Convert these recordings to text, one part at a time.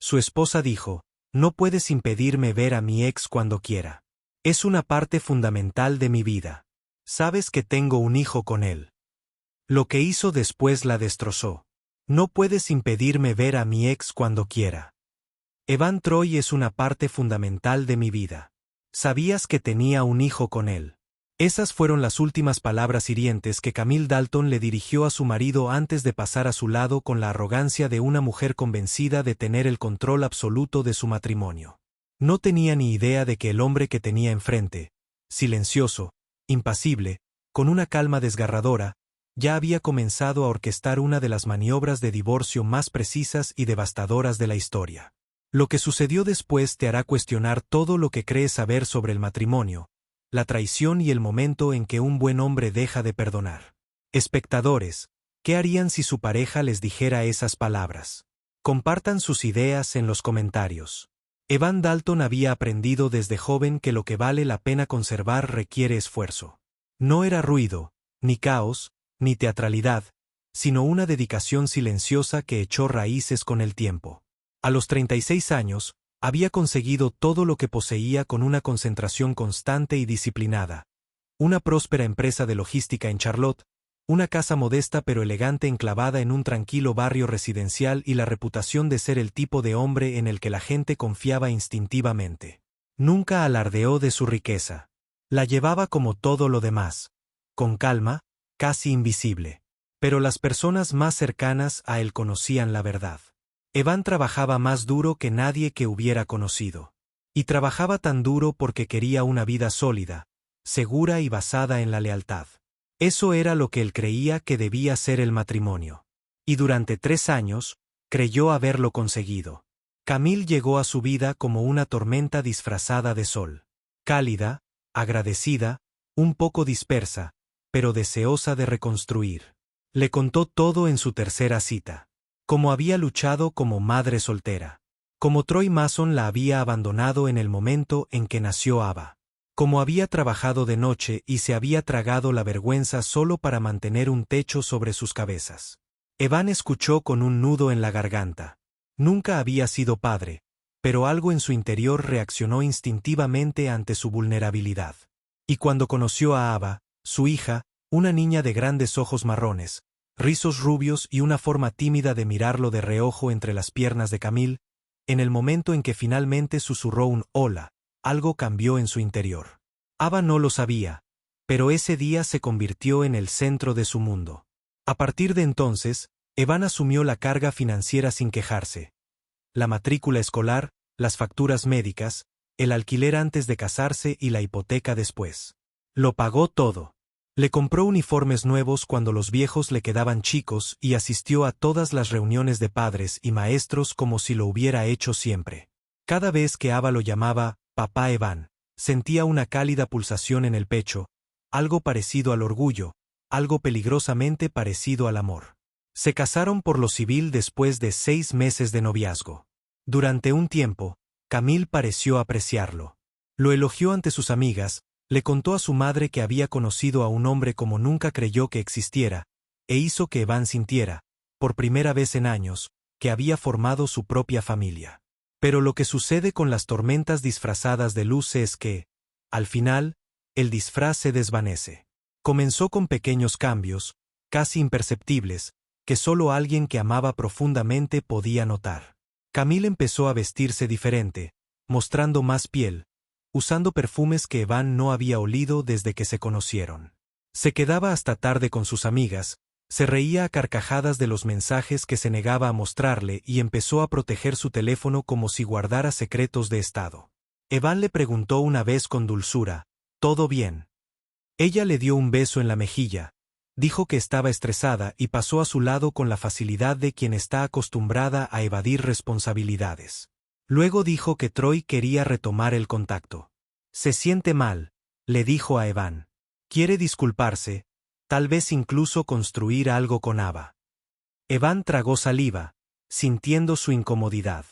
Su esposa dijo, no puedes impedirme ver a mi ex cuando quiera. Es una parte fundamental de mi vida. Sabes que tengo un hijo con él. Lo que hizo después la destrozó. No puedes impedirme ver a mi ex cuando quiera. Evan Troy es una parte fundamental de mi vida. ¿Sabías que tenía un hijo con él? Esas fueron las últimas palabras hirientes que Camille Dalton le dirigió a su marido antes de pasar a su lado con la arrogancia de una mujer convencida de tener el control absoluto de su matrimonio. No tenía ni idea de que el hombre que tenía enfrente, silencioso, impasible, con una calma desgarradora, ya había comenzado a orquestar una de las maniobras de divorcio más precisas y devastadoras de la historia. Lo que sucedió después te hará cuestionar todo lo que crees saber sobre el matrimonio, la traición y el momento en que un buen hombre deja de perdonar. Espectadores, ¿qué harían si su pareja les dijera esas palabras? Compartan sus ideas en los comentarios. Evan Dalton había aprendido desde joven que lo que vale la pena conservar requiere esfuerzo. No era ruido, ni caos, ni teatralidad, sino una dedicación silenciosa que echó raíces con el tiempo. A los 36 años, había conseguido todo lo que poseía con una concentración constante y disciplinada. Una próspera empresa de logística en Charlotte, una casa modesta pero elegante enclavada en un tranquilo barrio residencial y la reputación de ser el tipo de hombre en el que la gente confiaba instintivamente. Nunca alardeó de su riqueza. La llevaba como todo lo demás, con calma, casi invisible. Pero las personas más cercanas a él conocían la verdad. Evan trabajaba más duro que nadie que hubiera conocido. Y trabajaba tan duro porque quería una vida sólida, segura y basada en la lealtad. Eso era lo que él creía que debía ser el matrimonio. Y durante 3 años, creyó haberlo conseguido. Camille llegó a su vida como una tormenta disfrazada de sol. Cálida, agradecida, un poco dispersa, pero deseosa de reconstruir. Le contó todo en su tercera cita. Cómo había luchado como madre soltera. Cómo Troy Mason la había abandonado en el momento en que nació Ava. Cómo había trabajado de noche y se había tragado la vergüenza solo para mantener un techo sobre sus cabezas. Evan escuchó con un nudo en la garganta. Nunca había sido padre, pero algo en su interior reaccionó instintivamente ante su vulnerabilidad. Y cuando conoció a Ava, su hija, una niña de grandes ojos marrones, rizos rubios y una forma tímida de mirarlo de reojo entre las piernas de Camille, en el momento en que finalmente susurró un hola, algo cambió en su interior. Ava no lo sabía, pero ese día se convirtió en el centro de su mundo. A partir de entonces, Evan asumió la carga financiera sin quejarse. La matrícula escolar, las facturas médicas, el alquiler antes de casarse y la hipoteca después. Lo pagó todo. Le compró uniformes nuevos cuando los viejos le quedaban chicos y asistió a todas las reuniones de padres y maestros como si lo hubiera hecho siempre. Cada vez que Ava lo llamaba Papá Evan, sentía una cálida pulsación en el pecho, algo parecido al orgullo, algo peligrosamente parecido al amor. Se casaron por lo civil después de 6 meses de noviazgo. Durante un tiempo, Camille pareció apreciarlo. Lo elogió ante sus amigas, le contó a su madre que había conocido a un hombre como nunca creyó que existiera, e hizo que Evan sintiera, por primera vez en años, que había formado su propia familia. Pero lo que sucede con las tormentas disfrazadas de luz es que, al final, el disfraz se desvanece. Comenzó con pequeños cambios, casi imperceptibles, que solo alguien que amaba profundamente podía notar. Camille empezó a vestirse diferente, mostrando más piel, usando perfumes que Evan no había olido desde que se conocieron. Se quedaba hasta tarde con sus amigas, se reía a carcajadas de los mensajes que se negaba a mostrarle y empezó a proteger su teléfono como si guardara secretos de estado. Evan le preguntó una vez con dulzura, ¿todo bien? Ella le dio un beso en la mejilla, dijo que estaba estresada y pasó a su lado con la facilidad de quien está acostumbrada a evadir responsabilidades. Luego dijo que Troy quería retomar el contacto. Se siente mal, le dijo a Evan. Quiere disculparse, tal vez incluso construir algo con Ava. Evan tragó saliva, sintiendo su incomodidad.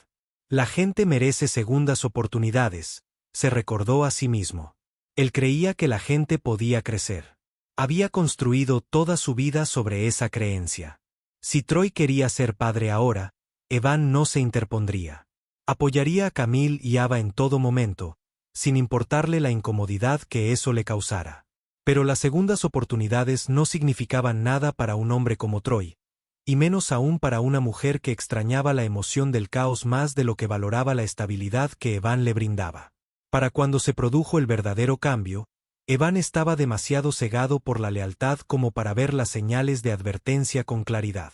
La gente merece segundas oportunidades, se recordó a sí mismo. Él creía que la gente podía crecer. Había construido toda su vida sobre esa creencia. Si Troy quería ser padre ahora, Evan no se interpondría. Apoyaría a Camille y Ava en todo momento, sin importarle la incomodidad que eso le causara. Pero las segundas oportunidades no significaban nada para un hombre como Troy, y menos aún para una mujer que extrañaba la emoción del caos más de lo que valoraba la estabilidad que Evan le brindaba. Para cuando se produjo el verdadero cambio, Evan estaba demasiado cegado por la lealtad como para ver las señales de advertencia con claridad.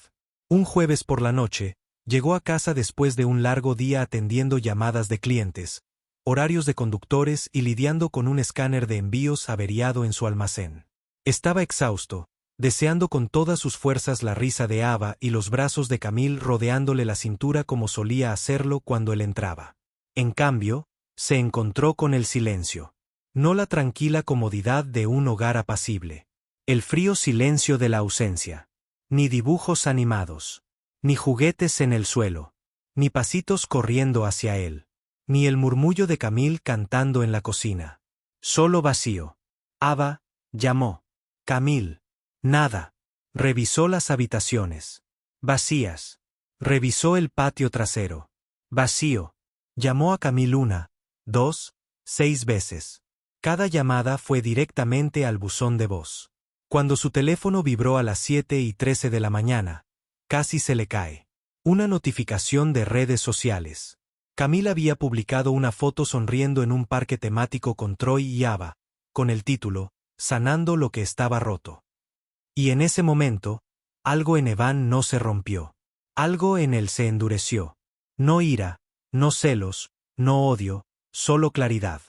Un jueves por la noche, llegó a casa después de un largo día atendiendo llamadas de clientes, horarios de conductores y lidiando con un escáner de envíos averiado en su almacén. Estaba exhausto, deseando con todas sus fuerzas la risa de Ava y los brazos de Camille rodeándole la cintura como solía hacerlo cuando él entraba. En cambio, se encontró con el silencio. No la tranquila comodidad de un hogar apacible. El frío silencio de la ausencia. Ni dibujos animados. Ni juguetes en el suelo. Ni pasitos corriendo hacia él. Ni el murmullo de Camille cantando en la cocina. Solo vacío. Ava llamó. Camille. Nada. Revisó las habitaciones. Vacías. Revisó el patio trasero. Vacío. Llamó a Camille 1, 2, 6 veces. Cada llamada fue directamente al buzón de voz. Cuando su teléfono vibró a las 7:13 de la mañana, casi se le cae. Una notificación de redes sociales. Camille había publicado una foto sonriendo en un parque temático con Troy y Ava, con el título, Sanando lo que estaba roto. Y en ese momento, algo en Evan no se rompió. Algo en él se endureció. No ira, no celos, no odio, solo claridad.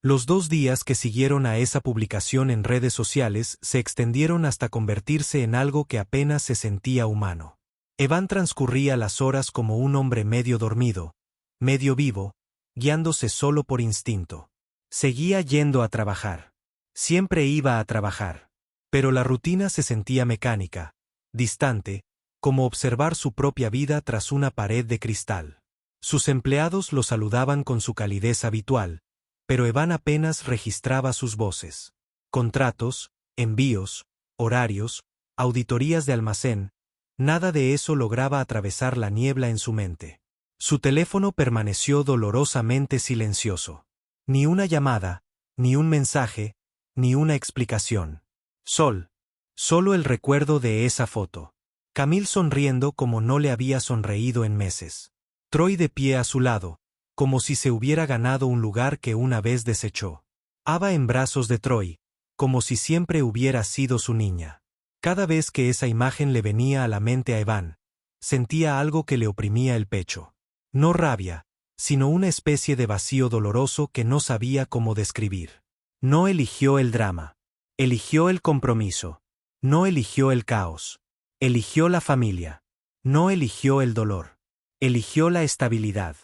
Los 2 días que siguieron a esa publicación en redes sociales se extendieron hasta convertirse en algo que apenas se sentía humano. Evan transcurría las horas como un hombre medio dormido, medio vivo, guiándose solo por instinto. Seguía yendo a trabajar. Siempre iba a trabajar. Pero la rutina se sentía mecánica, distante, como observar su propia vida tras una pared de cristal. Sus empleados lo saludaban con su calidez habitual, pero Evan apenas registraba sus voces. Contratos, envíos, horarios, auditorías de almacén, nada de eso lograba atravesar la niebla en su mente. Su teléfono permaneció dolorosamente silencioso. Ni una llamada, ni un mensaje, ni una explicación. Solo el recuerdo de esa foto. Camille sonriendo como no le había sonreído en meses. Troy de pie a su lado, como si se hubiera ganado un lugar que una vez desechó. Ava en brazos de Troy, como si siempre hubiera sido su niña. Cada vez que esa imagen le venía a la mente a Evan, sentía algo que le oprimía el pecho. No rabia, sino una especie de vacío doloroso que no sabía cómo describir. No eligió el drama. Eligió el compromiso. No eligió el caos. Eligió la familia. No eligió el dolor. Eligió la estabilidad.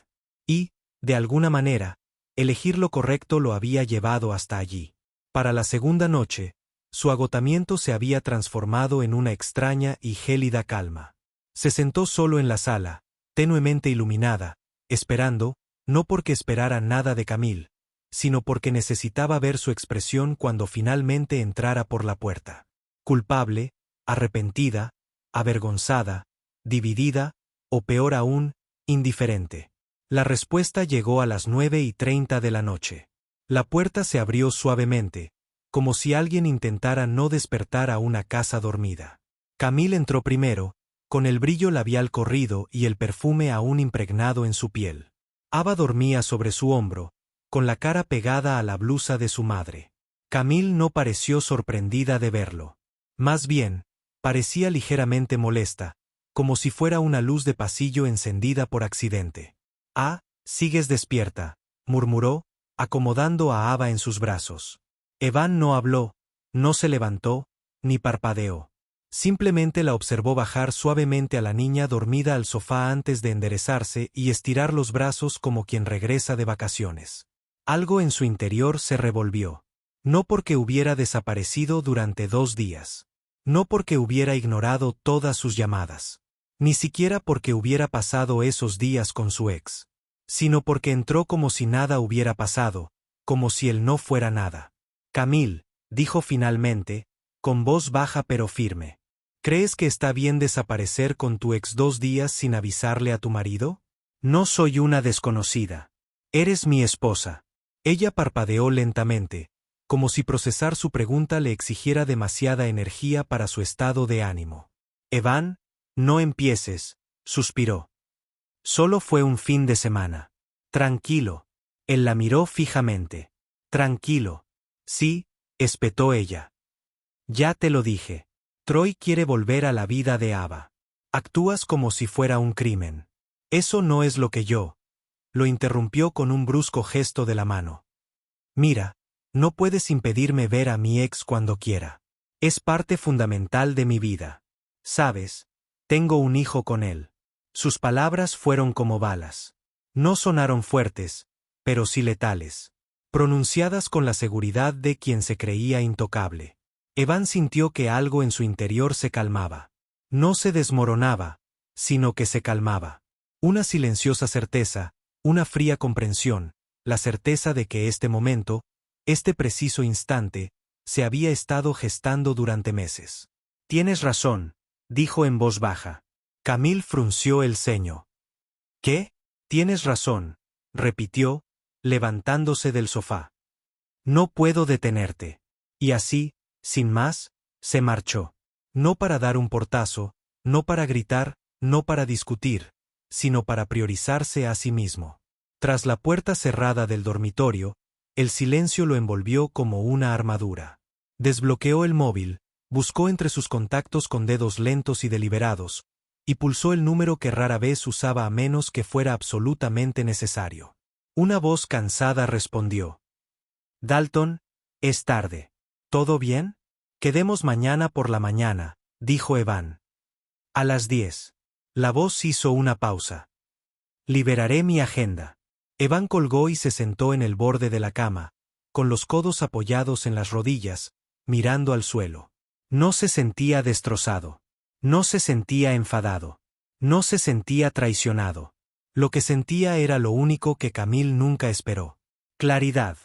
Y, de alguna manera, elegir lo correcto lo había llevado hasta allí. Para la segunda noche, su agotamiento se había transformado en una extraña y gélida calma. Se sentó solo en la sala, tenuemente iluminada, esperando, no porque esperara nada de Camille, sino porque necesitaba ver su expresión cuando finalmente entrara por la puerta. Culpable, arrepentida, avergonzada, dividida, o peor aún, indiferente. La respuesta llegó a las 9:30 de la noche. La puerta se abrió suavemente, como si alguien intentara no despertar a una casa dormida. Camille entró primero, con el brillo labial corrido y el perfume aún impregnado en su piel. Ava dormía sobre su hombro, con la cara pegada a la blusa de su madre. Camille no pareció sorprendida de verlo. Más bien, parecía ligeramente molesta, como si fuera una luz de pasillo encendida por accidente. «Ah, sigues despierta», murmuró, acomodando a Ava en sus brazos. Evan no habló, no se levantó, ni parpadeó. Simplemente la observó bajar suavemente a la niña dormida al sofá antes de enderezarse y estirar los brazos como quien regresa de vacaciones. Algo en su interior se revolvió. No porque hubiera desaparecido durante 2 días. No porque hubiera ignorado todas sus llamadas. Ni siquiera porque hubiera pasado esos días con su ex. Sino porque entró como si nada hubiera pasado, como si él no fuera nada. «Camille», dijo finalmente, con voz baja pero firme. «¿Crees que está bien desaparecer con tu ex 2 días sin avisarle a tu marido?» No soy una desconocida. Eres mi esposa. Ella parpadeó lentamente, como si procesar su pregunta le exigiera demasiada energía para su estado de ánimo. Evan, no empieces, suspiró. Solo fue un fin de semana. Tranquilo. Él la miró fijamente. Tranquilo. Sí, espetó ella. Ya te lo dije. Troy quiere volver a la vida de Ava. Actúas como si fuera un crimen. Eso no es lo que yo. Lo interrumpió con un brusco gesto de la mano. Mira, no puedes impedirme ver a mi ex cuando quiera. Es parte fundamental de mi vida. Sabes, tengo un hijo con él. Sus palabras fueron como balas. No sonaron fuertes, pero sí letales. Pronunciadas con la seguridad de quien se creía intocable. Evan sintió que algo en su interior se calmaba. No se desmoronaba, sino que se calmaba. Una silenciosa certeza, una fría comprensión, la certeza de que este momento, este preciso instante, se había estado gestando durante meses. Tienes razón, dijo en voz baja. Camille frunció el ceño. ¿Qué? Tienes razón, repitió, levantándose del sofá. No puedo detenerte. Y así, sin más, se marchó. No para dar un portazo, no para gritar, no para discutir, sino para priorizarse a sí mismo. Tras la puerta cerrada del dormitorio, el silencio lo envolvió como una armadura. Desbloqueó el móvil, buscó entre sus contactos con dedos lentos y deliberados, y pulsó el número que rara vez usaba a menos que fuera absolutamente necesario. Una voz cansada respondió. Dalton, es tarde. ¿Todo bien? Quedemos mañana por la mañana, dijo Evan. A las 10. La voz hizo una pausa. Liberaré mi agenda. Evan colgó y se sentó en el borde de la cama, con los codos apoyados en las rodillas, mirando al suelo. No se sentía destrozado. No se sentía enfadado. No se sentía traicionado. Lo que sentía era lo único que Camille nunca esperó. Claridad.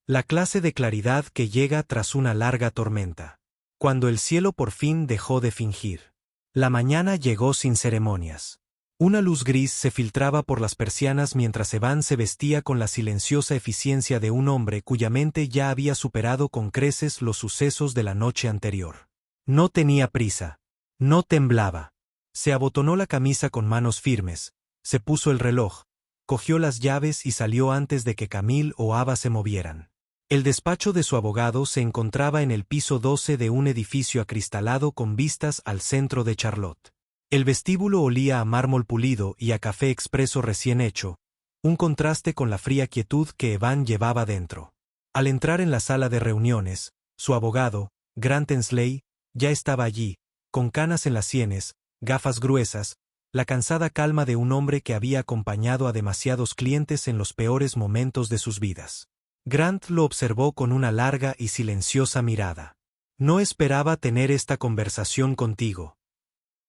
La clase de claridad que llega tras una larga tormenta. Cuando el cielo por fin dejó de fingir. La mañana llegó sin ceremonias. Una luz gris se filtraba por las persianas mientras Evan se vestía con la silenciosa eficiencia de un hombre cuya mente ya había superado con creces los sucesos de la noche anterior. No tenía prisa. No temblaba. Se abotonó la camisa con manos firmes, se puso el reloj, cogió las llaves y salió antes de que Camille o Ava se movieran. El despacho de su abogado se encontraba en el piso 12 de un edificio acristalado con vistas al centro de Charlotte. El vestíbulo olía a mármol pulido y a café expreso recién hecho, un contraste con la fría quietud que Evan llevaba dentro. Al entrar en la sala de reuniones, su abogado, Grant Ensley, ya estaba allí, con canas en las sienes, gafas gruesas, la cansada calma de un hombre que había acompañado a demasiados clientes en los peores momentos de sus vidas. Grant lo observó con una larga y silenciosa mirada. No esperaba tener esta conversación contigo.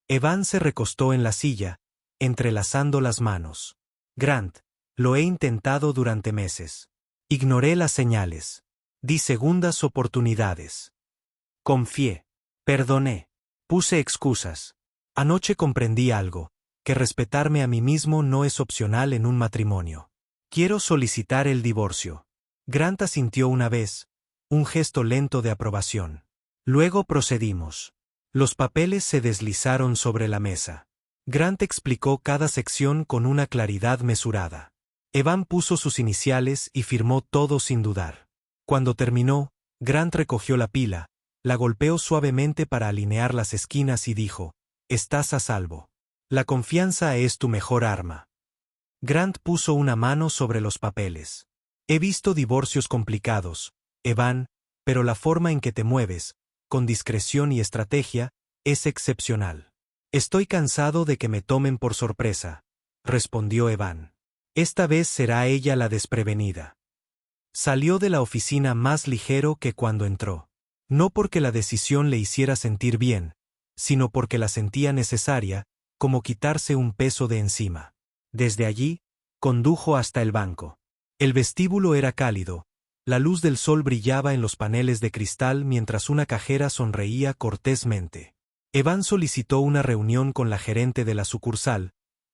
Evan se recostó en la silla, entrelazando las manos. Grant, lo he intentado durante meses. Ignoré las señales. Di segundas oportunidades. Confié. Perdoné. Puse excusas. Anoche comprendí algo, que respetarme a mí mismo no es opcional en un matrimonio. Quiero solicitar el divorcio. Grant asintió una vez, un gesto lento de aprobación. Luego procedimos. Los papeles se deslizaron sobre la mesa. Grant explicó cada sección con una claridad mesurada. Evan puso sus iniciales y firmó todo sin dudar. Cuando terminó, Grant recogió la pila, la golpeó suavemente para alinear las esquinas y dijo, «Estás a salvo. La confianza es tu mejor arma». Grant puso una mano sobre los papeles. «He visto divorcios complicados, Evan, pero la forma en que te mueves, con discreción y estrategia, es excepcional». «Estoy cansado de que me tomen por sorpresa», respondió Evan. «Esta vez será ella la desprevenida». Salió de la oficina más ligero que cuando entró. No porque la decisión le hiciera sentir bien, sino porque la sentía necesaria, como quitarse un peso de encima. Desde allí, condujo hasta el banco. El vestíbulo era cálido, la luz del sol brillaba en los paneles de cristal mientras una cajera sonreía cortésmente. Evan solicitó una reunión con la gerente de la sucursal,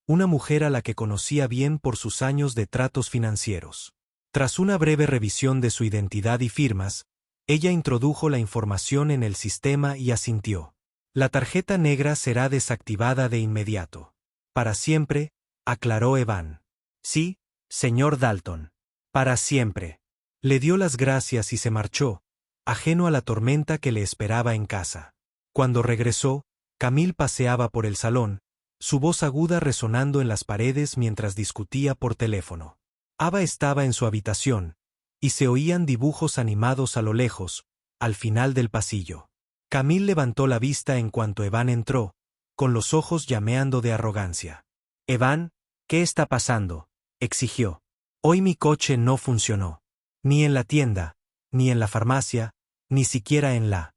una mujer a la que conocía bien por sus años de tratos financieros. Tras una breve revisión de su identidad y firmas, ella introdujo la información en el sistema y asintió. La tarjeta negra será desactivada de inmediato. Para siempre, aclaró Evan. Sí, señor Dalton. Para siempre. Le dio las gracias y se marchó, ajeno a la tormenta que le esperaba en casa. Cuando regresó, Camille paseaba por el salón, su voz aguda resonando en las paredes mientras discutía por teléfono. Ava estaba en su habitación, y se oían dibujos animados a lo lejos, al final del pasillo. Camille levantó la vista en cuanto Evan entró, con los ojos llameando de arrogancia. «Evan, ¿qué está pasando?», exigió. «Hoy mi coche no funcionó. Ni en la tienda, ni en la farmacia, ni siquiera en la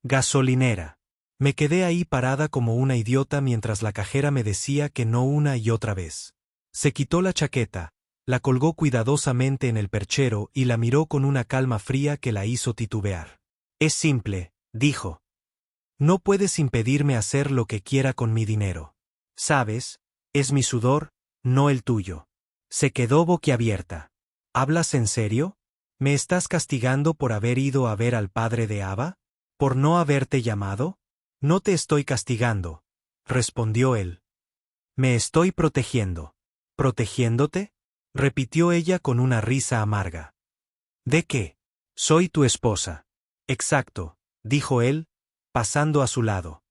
gasolinera. Me quedé ahí parada como una idiota mientras la cajera me decía que no una y otra vez». Se quitó la chaqueta, la colgó cuidadosamente en el perchero y la miró con una calma fría que la hizo titubear. «Es simple», dijo. «No puedes impedirme hacer lo que quiera con mi dinero. Sabes, es mi sudor, no el tuyo». Se quedó boquiabierta. «¿Hablas en serio? ¿Me estás castigando por haber ido a ver al padre de Ava? ¿Por no haberte llamado?» «No te estoy castigando», respondió él. «Me estoy protegiendo». «¿Protegiéndote?», repitió ella con una risa amarga. «¿De qué? Soy tu esposa». «Exacto», dijo él, pasando a su lado.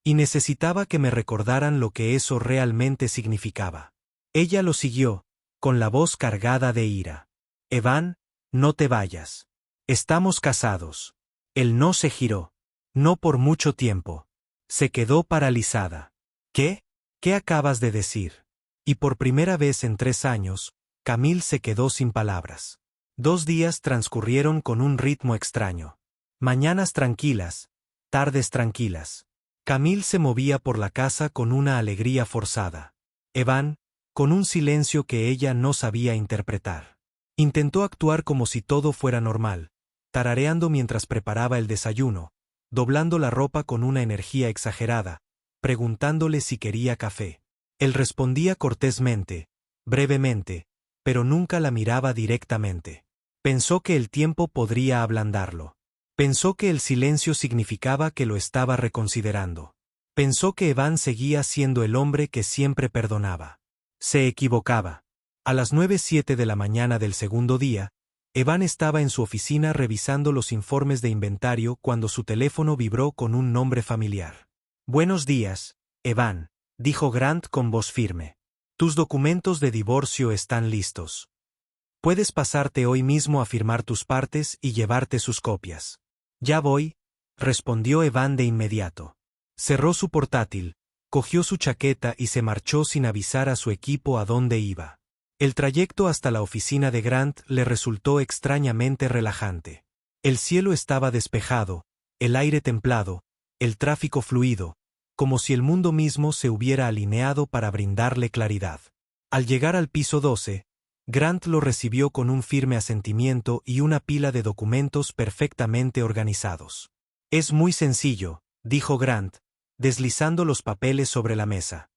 Y necesitaba que me recordaran lo que eso realmente significaba. Ella lo siguió, con la voz cargada de ira. «Evan, no te vayas. Estamos casados». Él no se giró. No por mucho tiempo. Se quedó paralizada. «¿Qué? ¿Qué acabas de decir?». Y por primera vez en 3 años, Camille se quedó sin palabras. 2 días transcurrieron con un ritmo extraño. Mañanas tranquilas, tardes tranquilas. Camille se movía por la casa con una alegría forzada. Evan, con un silencio que ella no sabía interpretar. Intentó actuar como si todo fuera normal, tarareando mientras preparaba el desayuno, doblando la ropa con una energía exagerada, preguntándole si quería café. Él respondía cortésmente, brevemente, pero nunca la miraba directamente. Pensó que el tiempo podría ablandarlo. Pensó que el silencio significaba que lo estaba reconsiderando. Pensó que Evan seguía siendo el hombre que siempre perdonaba. Se equivocaba. A las 9:07 de la mañana del segundo día, Evan estaba en su oficina revisando los informes de inventario cuando su teléfono vibró con un nombre familiar. «Buenos días, Evan», dijo Grant con voz firme. «Tus documentos de divorcio están listos. Puedes pasarte hoy mismo a firmar tus partes y llevarte sus copias». «Ya voy», respondió Evan de inmediato. Cerró su portátil, cogió su chaqueta y se marchó sin avisar a su equipo a dónde iba. El trayecto hasta la oficina de Grant le resultó extrañamente relajante. El cielo estaba despejado, el aire templado, el tráfico fluido, como si el mundo mismo se hubiera alineado para brindarle claridad. Al llegar al piso 12, Grant lo recibió con un firme asentimiento y una pila de documentos perfectamente organizados. «Es muy sencillo», dijo Grant, deslizando los papeles sobre la mesa.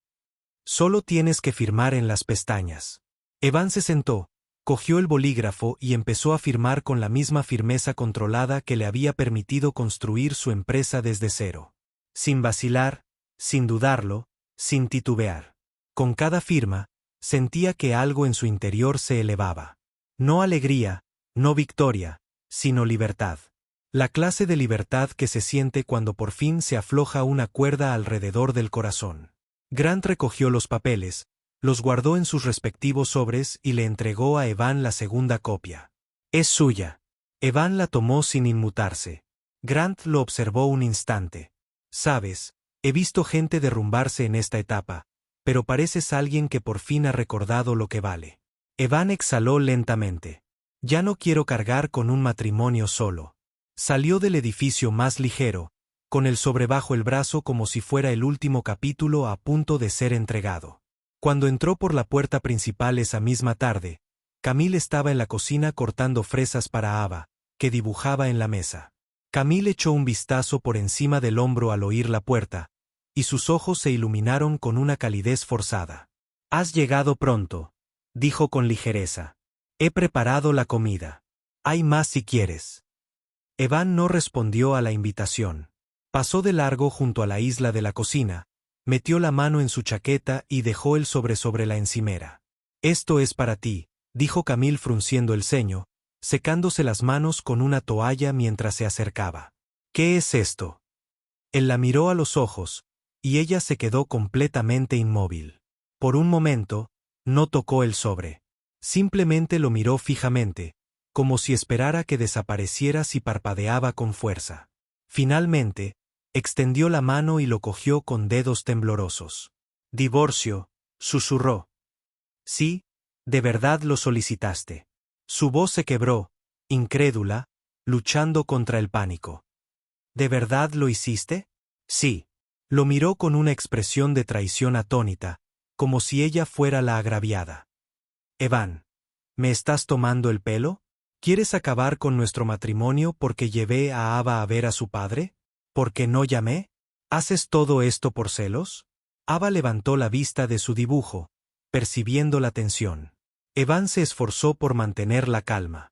«Solo tienes que firmar en las pestañas». Evan se sentó, cogió el bolígrafo y empezó a firmar con la misma firmeza controlada que le había permitido construir su empresa desde cero. Sin vacilar, sin dudarlo, sin titubear. Con cada firma, sentía que algo en su interior se elevaba. No alegría, no victoria, sino libertad. La clase de libertad que se siente cuando por fin se afloja una cuerda alrededor del corazón. Grant recogió los papeles, los guardó en sus respectivos sobres y le entregó a Evan la segunda copia. «Es suya». Evan la tomó sin inmutarse. Grant lo observó un instante. «Sabes, he visto gente derrumbarse en esta etapa, pero pareces alguien que por fin ha recordado lo que vale». Evan exhaló lentamente. «Ya no quiero cargar con un matrimonio solo». Salió del edificio más ligero, con el sobre bajo el brazo como si fuera el último capítulo a punto de ser entregado. Cuando entró por la puerta principal esa misma tarde, Camille estaba en la cocina cortando fresas para Ava, que dibujaba en la mesa. Camille echó un vistazo por encima del hombro al oír la puerta, y sus ojos se iluminaron con una calidez forzada. Has llegado pronto, dijo con ligereza. He preparado la comida. Hay más si quieres. Evan no respondió a la invitación. Pasó de largo junto a la isla de la cocina, metió la mano en su chaqueta y dejó el sobre la encimera. Esto es para ti, dijo Camille frunciendo el ceño, secándose las manos con una toalla mientras se acercaba. ¿Qué es esto? Él la miró a los ojos, y ella se quedó completamente inmóvil. Por un momento, no tocó el sobre. Simplemente lo miró fijamente, como si esperara que desapareciera si parpadeaba con fuerza. Finalmente, extendió la mano y lo cogió con dedos temblorosos. Divorcio, susurró. Sí, de verdad lo solicitaste. Su voz se quebró, incrédula, luchando contra el pánico. ¿De verdad lo hiciste? Sí. Lo miró con una expresión de traición atónita, como si ella fuera la agraviada. Evan, ¿me estás tomando el pelo? ¿Quieres acabar con nuestro matrimonio porque llevé a Ava a ver a su padre? ¿Por qué no llamé? ¿Haces todo esto por celos? Ava levantó la vista de su dibujo, percibiendo la tensión. Evan se esforzó por mantener la calma.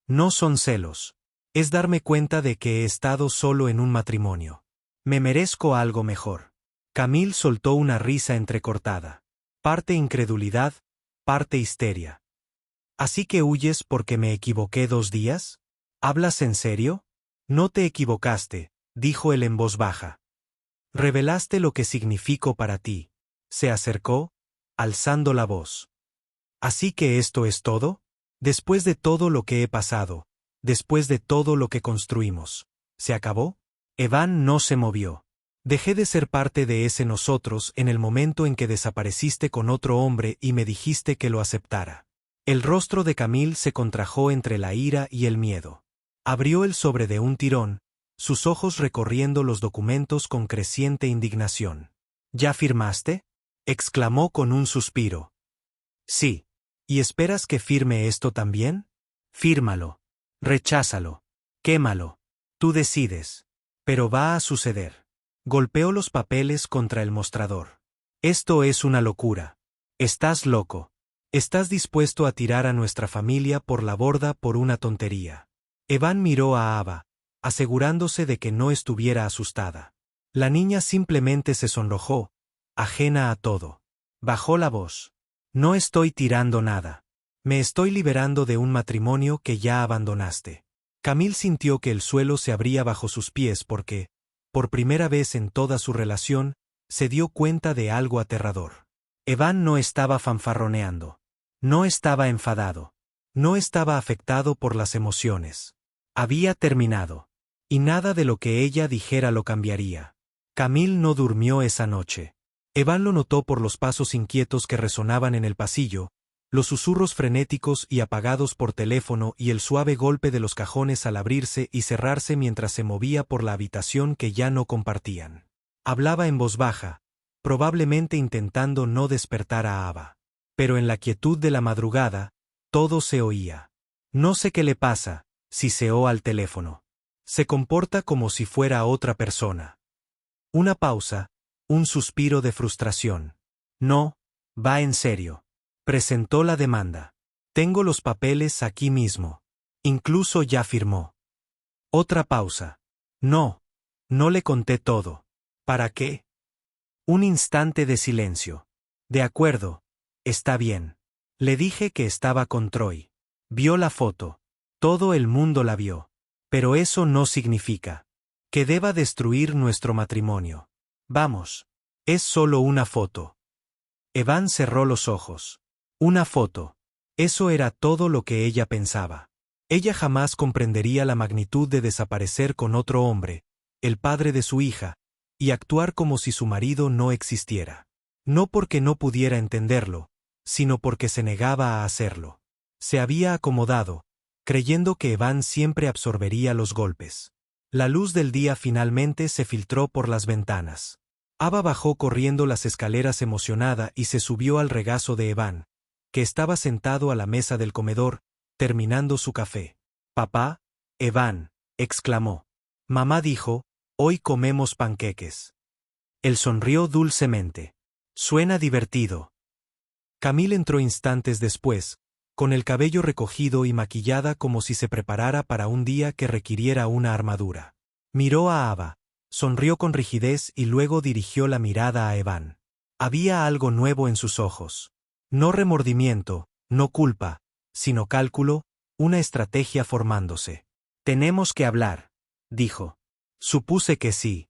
No son celos. Es darme cuenta de que he estado solo en un matrimonio. Me merezco algo mejor. Camille soltó una risa entrecortada. Parte incredulidad, parte histeria. ¿Así que huyes porque me equivoqué 2 días? ¿Hablas en serio? No te equivocaste, dijo él en voz baja. Revelaste lo que significo para ti. Se acercó, alzando la voz. ¿Así que esto es todo? Después de todo lo que he pasado, después de todo lo que construimos, ¿se acabó? Evan no se movió. Dejé de ser parte de ese nosotros en el momento en que desapareciste con otro hombre y me dijiste que lo aceptara. El rostro de Camille se contrajo entre la ira y el miedo. Abrió el sobre de un tirón, sus ojos recorriendo los documentos con creciente indignación. ¿Ya firmaste? Exclamó con un suspiro. Sí. ¿Y esperas que firme esto también? Fírmalo. Recházalo. Quémalo. Tú decides. Pero va a suceder. Golpeó los papeles contra el mostrador. Esto es una locura. Estás loco. Estás dispuesto a tirar a nuestra familia por la borda por una tontería. Evan miró a Ava, asegurándose de que no estuviera asustada. La niña simplemente se sonrojó, ajena a todo. Bajó la voz. No estoy tirando nada. Me estoy liberando de un matrimonio que ya abandonaste. Camille sintió que el suelo se abría bajo sus pies porque, por primera vez en toda su relación, se dio cuenta de algo aterrador. Evan no estaba fanfarroneando. No estaba enfadado. No estaba afectado por las emociones. Había terminado. Y nada de lo que ella dijera lo cambiaría. Camille no durmió esa noche. Evan lo notó por los pasos inquietos que resonaban en el pasillo, los susurros frenéticos y apagados por teléfono y el suave golpe de los cajones al abrirse y cerrarse mientras se movía por la habitación que ya no compartían. Hablaba en voz baja, probablemente intentando no despertar a Ava. Pero en la quietud de la madrugada, todo se oía. No sé qué le pasa, siseó al teléfono. Se comporta como si fuera otra persona. Una pausa, un suspiro de frustración. No, va en serio. Presentó la demanda. Tengo los papeles aquí mismo. Incluso ya firmó. Otra pausa. No, no le conté todo. ¿Para qué? Un instante de silencio. De acuerdo, está bien. Le dije que estaba con Troy. Vio la foto. Todo el mundo la vio. Pero eso no significa que deba destruir nuestro matrimonio. Vamos. Es solo una foto. Evan cerró los ojos. Una foto. Eso era todo lo que ella pensaba. Ella jamás comprendería la magnitud de desaparecer con otro hombre, el padre de su hija, y actuar como si su marido no existiera. No porque no pudiera entenderlo, sino porque se negaba a hacerlo. Se había acomodado, creyendo que Evan siempre absorbería los golpes. La luz del día finalmente se filtró por las ventanas. Ava bajó corriendo las escaleras emocionada y se subió al regazo de Evan, que estaba sentado a la mesa del comedor, terminando su café. «Papá, Evan», exclamó. Mamá dijo, «Hoy comemos panqueques». Él sonrió dulcemente. «Suena divertido». Camille entró instantes después, con el cabello recogido y maquillada como si se preparara para un día que requiriera una armadura. Miró a Ava, sonrió con rigidez y luego dirigió la mirada a Evan. Había algo nuevo en sus ojos. No remordimiento, no culpa, sino cálculo, una estrategia formándose. «Tenemos que hablar», dijo. Supuse que sí.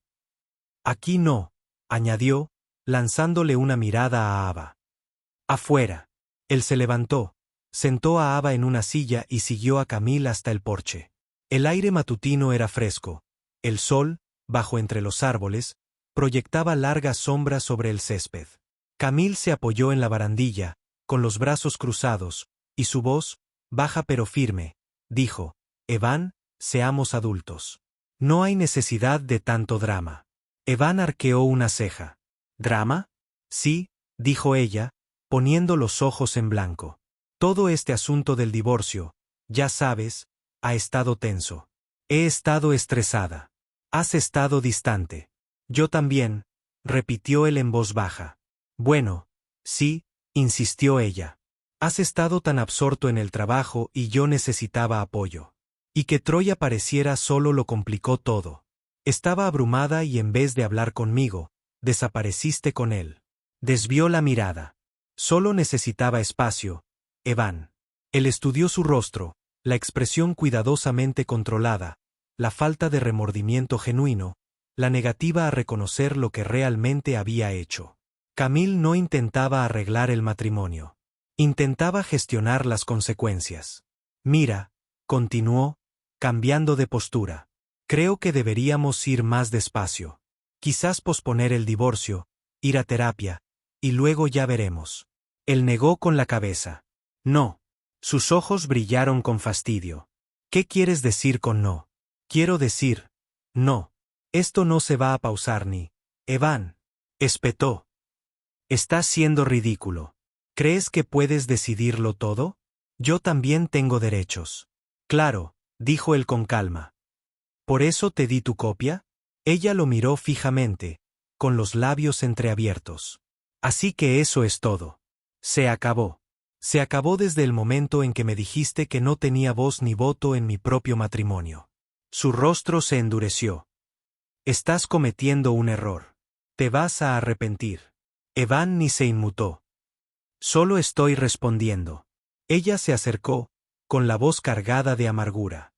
«Aquí no», añadió, lanzándole una mirada a Ava. «Afuera». Él se levantó, sentó a Ava en una silla y siguió a Camille hasta el porche. El aire matutino era fresco. El sol, bajo entre los árboles, proyectaba largas sombras sobre el césped. Camille se apoyó en la barandilla, con los brazos cruzados, y su voz, baja pero firme, dijo: «Evan, seamos adultos. No hay necesidad de tanto drama». Evan arqueó una ceja. «¿Drama?» «Sí», dijo ella, poniendo los ojos en blanco. «Todo este asunto del divorcio, ya sabes, ha estado tenso. He estado estresada. Has estado distante». «Yo también», repitió él en voz baja. «Bueno, sí», insistió ella. «Has estado tan absorto en el trabajo y yo necesitaba apoyo. Y que Troya pareciera solo lo complicó todo. Estaba abrumada y en vez de hablar conmigo, desapareciste con él». Desvió la mirada. «Solo necesitaba espacio, Evan». Él estudió su rostro, la expresión cuidadosamente controlada, la falta de remordimiento genuino, la negativa a reconocer lo que realmente había hecho. Camille no intentaba arreglar el matrimonio. Intentaba gestionar las consecuencias. «Mira», continuó, cambiando de postura. «Creo que deberíamos ir más despacio. Quizás posponer el divorcio, ir a terapia, y luego ya veremos». Él negó con la cabeza. «No». Sus ojos brillaron con fastidio. «¿Qué quieres decir con no?» «Quiero decir, no. Esto no se va a pausar ni». «Evan», espetó. «Estás siendo ridículo. ¿Crees que puedes decidirlo todo? Yo también tengo derechos». «Claro», dijo él con calma. «¿Por eso te di tu copia?» Ella lo miró fijamente, con los labios entreabiertos. «Así que eso es todo. Se acabó. Se acabó desde el momento en que me dijiste que no tenía voz ni voto en mi propio matrimonio». Su rostro se endureció. «Estás cometiendo un error. Te vas a arrepentir». Evan ni se inmutó. «Solo estoy respondiendo». Ella se acercó, con la voz cargada de amargura.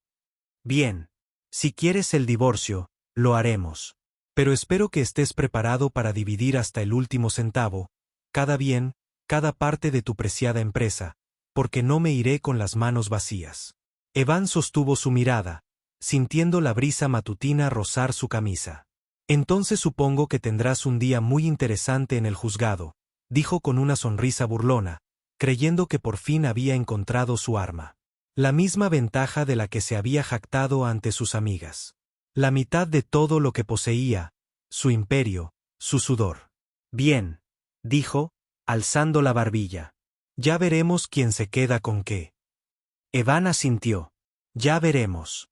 «Bien. Si quieres el divorcio, lo haremos. Pero espero que estés preparado para dividir hasta el último centavo, cada bien, cada parte de tu preciada empresa, porque no me iré con las manos vacías». Evan sostuvo su mirada, sintiendo la brisa matutina rozar su camisa. «Entonces supongo que tendrás un día muy interesante en el juzgado», dijo con una sonrisa burlona, creyendo que por fin había encontrado su arma. La misma ventaja de la que se había jactado ante sus amigas. La mitad de todo lo que poseía, su imperio, su sudor. «Bien», dijo, alzando la barbilla. «Ya veremos quién se queda con qué». Evan asintió. «Ya veremos».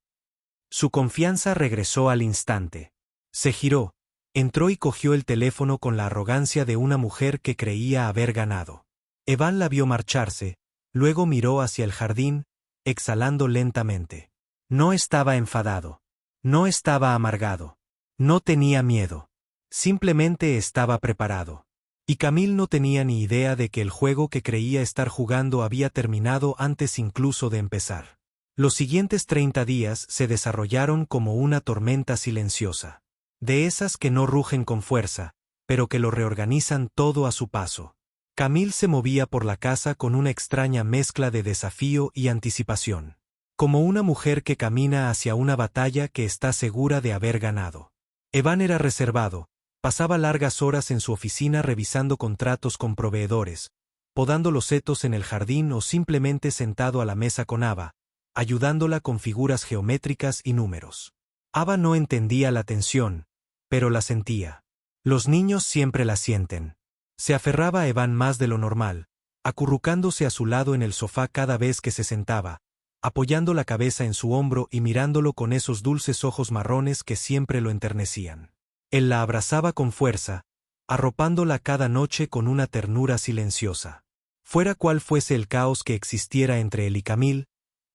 Su confianza regresó al instante. Se giró, entró y cogió el teléfono con la arrogancia de una mujer que creía haber ganado. Evan la vio marcharse, luego miró hacia el jardín, exhalando lentamente. No estaba enfadado. No estaba amargado. No tenía miedo. Simplemente estaba preparado. Y Camille no tenía ni idea de que el juego que creía estar jugando había terminado antes incluso de empezar. Los siguientes 30 días se desarrollaron como una tormenta silenciosa. De esas que no rugen con fuerza, pero que lo reorganizan todo a su paso. Camille se movía por la casa con una extraña mezcla de desafío y anticipación. Como una mujer que camina hacia una batalla que está segura de haber ganado. Evan era reservado, pasaba largas horas en su oficina revisando contratos con proveedores, podando los setos en el jardín o simplemente sentado a la mesa con Ava, ayudándola con figuras geométricas y números. Ava no entendía la tensión, pero la sentía. Los niños siempre la sienten. Se aferraba a Evan más de lo normal, acurrucándose a su lado en el sofá cada vez que se sentaba, apoyando la cabeza en su hombro y mirándolo con esos dulces ojos marrones que siempre lo enternecían. Él la abrazaba con fuerza, arropándola cada noche con una ternura silenciosa. Fuera cual fuese el caos que existiera entre él y Camille,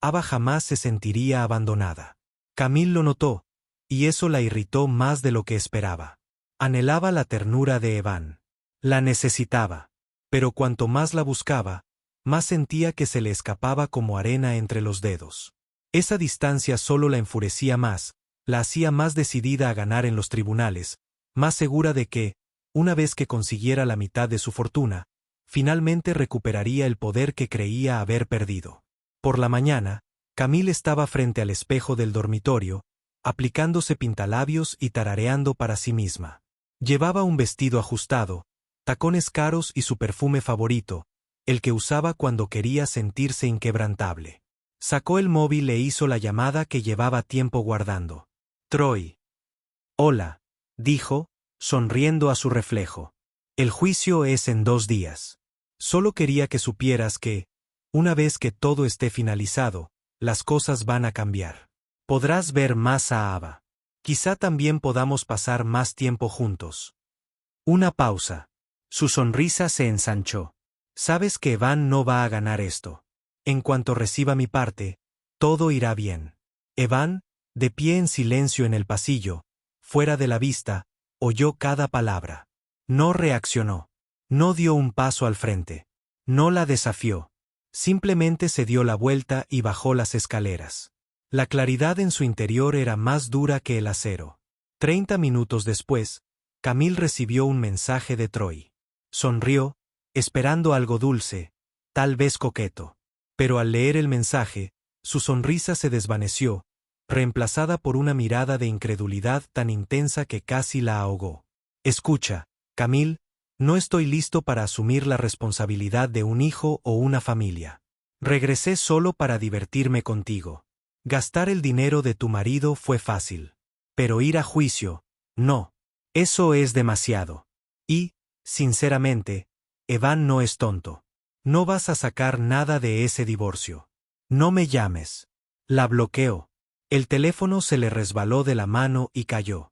Ava jamás se sentiría abandonada. Camille lo notó, y eso la irritó más de lo que esperaba. Anhelaba la ternura de Evan. La necesitaba. Pero cuanto más la buscaba, más sentía que se le escapaba como arena entre los dedos. Esa distancia solo la enfurecía más, la hacía más decidida a ganar en los tribunales, más segura de que, una vez que consiguiera la mitad de su fortuna, finalmente recuperaría el poder que creía haber perdido. Por la mañana, Camille estaba frente al espejo del dormitorio, aplicándose pintalabios y tarareando para sí misma. Llevaba un vestido ajustado, tacones caros y su perfume favorito, el que usaba cuando quería sentirse inquebrantable. Sacó el móvil e hizo la llamada que llevaba tiempo guardando. Troy. Hola, dijo, sonriendo a su reflejo. El juicio es en 2 días. Solo quería que supieras que, una vez que todo esté finalizado, las cosas van a cambiar. Podrás ver más a Ava. Quizá también podamos pasar más tiempo juntos. Una pausa. Su sonrisa se ensanchó. Sabes que Evan no va a ganar esto. En cuanto reciba mi parte, todo irá bien. Evan, de pie en silencio en el pasillo, fuera de la vista, oyó cada palabra. No reaccionó. No dio un paso al frente. No la desafió. Simplemente se dio la vuelta y bajó las escaleras. La claridad en su interior era más dura que el acero. 30 minutos después, Camille recibió un mensaje de Troy. Sonrió, esperando algo dulce, tal vez coqueto. Pero al leer el mensaje, su sonrisa se desvaneció, reemplazada por una mirada de incredulidad tan intensa que casi la ahogó. Escucha, Camille, no estoy listo para asumir la responsabilidad de un hijo o una familia. Regresé solo para divertirme contigo. Gastar el dinero de tu marido fue fácil. Pero ir a juicio, no. Eso es demasiado. Y, sinceramente, Evan no es tonto. No vas a sacar nada de ese divorcio. No me llames. La bloqueó. El teléfono se le resbaló de la mano y cayó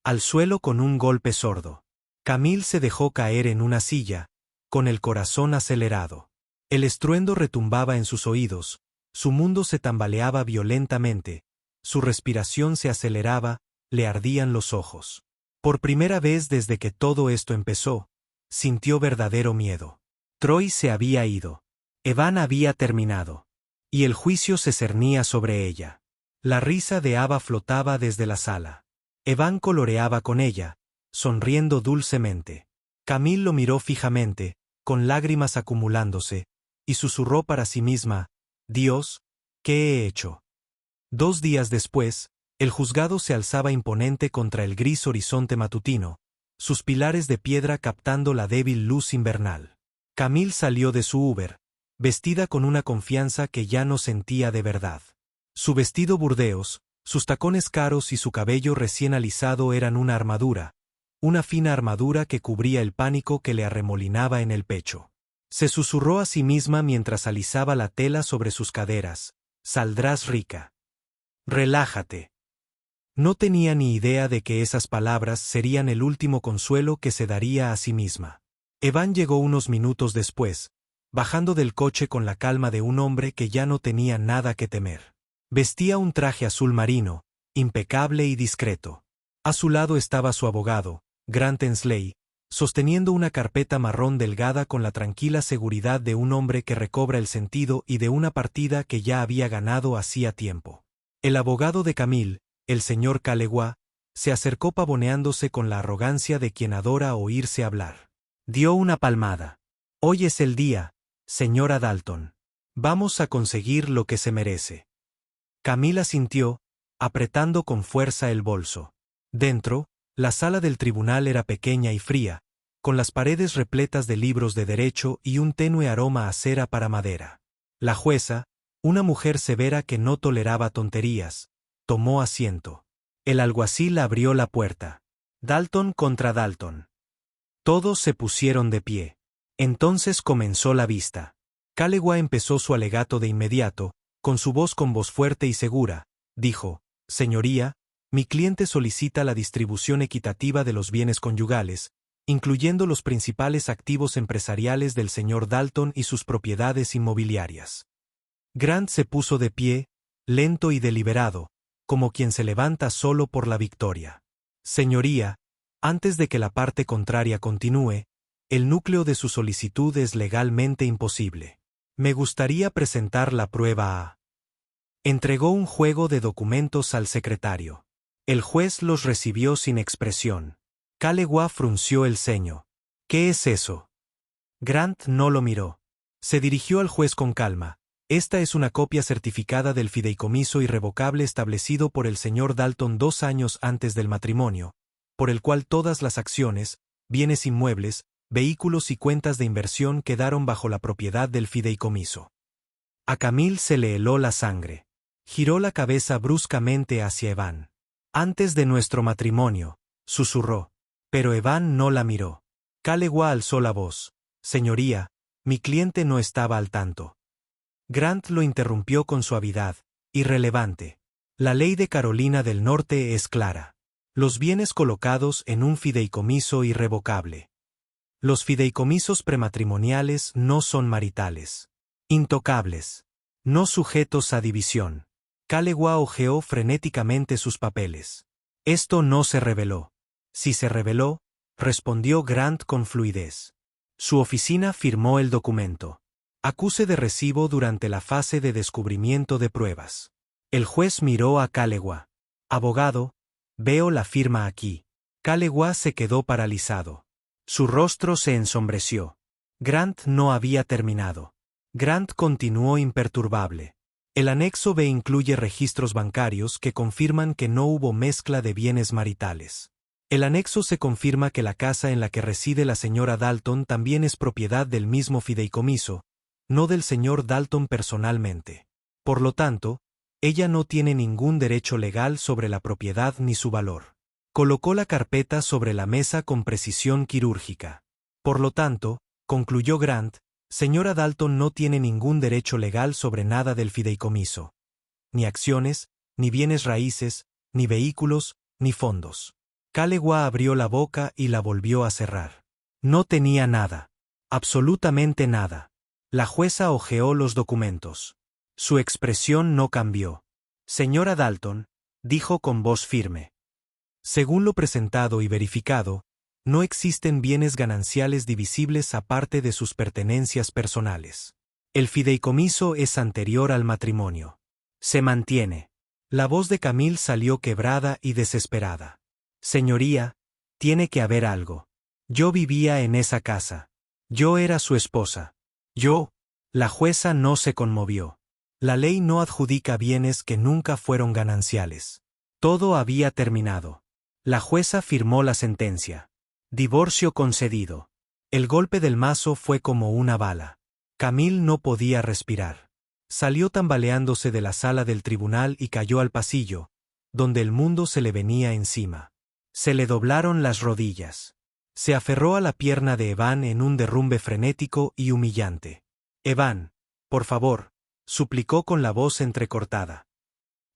al suelo con un golpe sordo. Camille se dejó caer en una silla, con el corazón acelerado. El estruendo retumbaba en sus oídos, su mundo se tambaleaba violentamente, su respiración se aceleraba, le ardían los ojos. Por primera vez desde que todo esto empezó, sintió verdadero miedo. Troy se había ido. Evan había terminado. Y el juicio se cernía sobre ella. La risa de Ava flotaba desde la sala. Evan coloreaba con ella, sonriendo dulcemente. Camille lo miró fijamente, con lágrimas acumulándose, y susurró para sí misma, «Dios, ¿qué he hecho?». 2 días después, el juzgado se alzaba imponente contra el gris horizonte matutino, sus pilares de piedra captando la débil luz invernal. Camille salió de su Uber, vestida con una confianza que ya no sentía de verdad. Su vestido burdeos, sus tacones caros y su cabello recién alisado eran una armadura, una fina armadura que cubría el pánico que le arremolinaba en el pecho. Se susurró a sí misma mientras alisaba la tela sobre sus caderas, «Saldrás rica. Relájate». No tenía ni idea de que esas palabras serían el último consuelo que se daría a sí misma. Evan llegó unos minutos después, bajando del coche con la calma de un hombre que ya no tenía nada que temer. Vestía un traje azul marino, impecable y discreto. A su lado estaba su abogado, Grant Ensley, sosteniendo una carpeta marrón delgada con la tranquila seguridad de un hombre que recobra el sentido y de una partida que ya había ganado hacía tiempo. El abogado de Camille, el señor Calleway, se acercó pavoneándose con la arrogancia de quien adora oírse hablar. Dio una palmada. «Hoy es el día, señora Dalton. Vamos a conseguir lo que se merece». Camille asintió, apretando con fuerza el bolso. Dentro, la sala del tribunal era pequeña y fría, con las paredes repletas de libros de derecho y un tenue aroma a cera para madera. La jueza, una mujer severa que no toleraba tonterías, tomó asiento. El alguacil abrió la puerta. Dalton contra Dalton. Todos se pusieron de pie. Entonces comenzó la vista. Calleway empezó su alegato de inmediato, con voz fuerte y segura, dijo, «Señoría, mi cliente solicita la distribución equitativa de los bienes conyugales, incluyendo los principales activos empresariales del señor Dalton y sus propiedades inmobiliarias. Grant se puso de pie, lento y deliberado, como quien se levanta solo por la victoria. Señoría, antes de que la parte contraria continúe, el núcleo de su solicitud es legalmente imposible. Me gustaría presentar la prueba a. Entregó un juego de documentos al secretario. El juez los recibió sin expresión. Callegua frunció el ceño. ¿Qué es eso? Grant no lo miró. Se dirigió al juez con calma. Esta es una copia certificada del fideicomiso irrevocable establecido por el señor Dalton 2 años antes del matrimonio, por el cual todas las acciones, bienes inmuebles, vehículos y cuentas de inversión quedaron bajo la propiedad del fideicomiso. A Camille se le heló la sangre. Giró la cabeza bruscamente hacia Evan. Antes de nuestro matrimonio, susurró. Pero Evan no la miró. Callegua alzó la voz. Señoría, mi cliente no estaba al tanto. Grant lo interrumpió con suavidad, irrelevante. La ley de Carolina del Norte es clara. Los bienes colocados en un fideicomiso irrevocable. Los fideicomisos prematrimoniales no son maritales. Intocables. No sujetos a división. Callegua hojeó frenéticamente sus papeles. Esto no se reveló. Si se reveló, respondió Grant con fluidez. Su oficina firmó el documento. Acuse de recibo durante la fase de descubrimiento de pruebas. El juez miró a Callegua. Abogado, veo la firma aquí. Callegua se quedó paralizado. Su rostro se ensombreció. Grant no había terminado. Grant continuó imperturbable. El anexo B incluye registros bancarios que confirman que no hubo mezcla de bienes maritales. El anexo se confirma que la casa en la que reside la señora Dalton también es propiedad del mismo fideicomiso, no del señor Dalton personalmente. Por lo tanto, ella no tiene ningún derecho legal sobre la propiedad ni su valor. Colocó la carpeta sobre la mesa con precisión quirúrgica. Por lo tanto, concluyó Grant, señora Dalton no tiene ningún derecho legal sobre nada del fideicomiso. Ni acciones, ni bienes raíces, ni vehículos, ni fondos. Callegua abrió la boca y la volvió a cerrar. No tenía nada. Absolutamente nada. La jueza hojeó los documentos. Su expresión no cambió. Señora Dalton, dijo con voz firme. Según lo presentado y verificado, no existen bienes gananciales divisibles aparte de sus pertenencias personales. El fideicomiso es anterior al matrimonio. Se mantiene. La voz de Camille salió quebrada y desesperada. Señoría, tiene que haber algo. Yo vivía en esa casa. Yo era su esposa. La jueza no se conmovió. La ley no adjudica bienes que nunca fueron gananciales. Todo había terminado. La jueza firmó la sentencia. Divorcio concedido. El golpe del mazo fue como una bala. Camille no podía respirar. Salió tambaleándose de la sala del tribunal y cayó al pasillo, donde el mundo se le venía encima. Se le doblaron las rodillas. Se aferró a la pierna de Evan en un derrumbe frenético y humillante. Evan, por favor, suplicó con la voz entrecortada.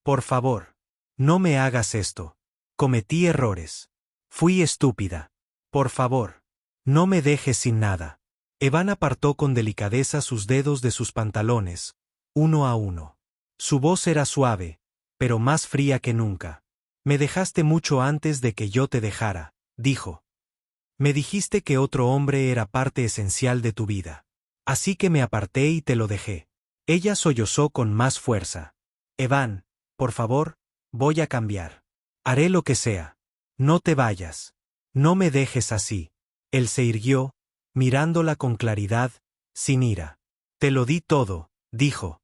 Por favor, no me hagas esto. Cometí errores. Fui estúpida. Por favor, no me dejes sin nada. Evan apartó con delicadeza sus dedos de sus pantalones, uno a uno. Su voz era suave, pero más fría que nunca. Me dejaste mucho antes de que yo te dejara, dijo. Me dijiste que otro hombre era parte esencial de tu vida. Así que me aparté y te lo dejé. Ella sollozó con más fuerza. Evan, por favor, voy a cambiar. Haré lo que sea. No te vayas. No me dejes así. Él se irguió, mirándola con claridad, sin ira. Te lo di todo, dijo.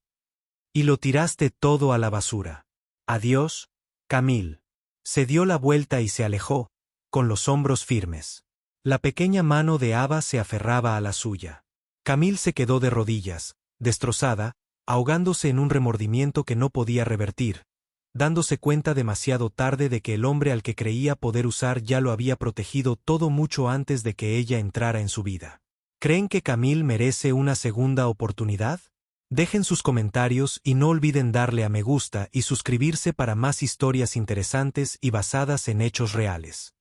Y lo tiraste todo a la basura. Adiós, Camille. Se dio la vuelta y se alejó, con los hombros firmes. La pequeña mano de Ava se aferraba a la suya. Camille se quedó de rodillas, destrozada, ahogándose en un remordimiento que no podía revertir, dándose cuenta demasiado tarde de que el hombre al que creía poder usar ya lo había protegido todo mucho antes de que ella entrara en su vida. ¿Creen que Camille merece una segunda oportunidad? Dejen sus comentarios y no olviden darle a me gusta y suscribirse para más historias interesantes y basadas en hechos reales.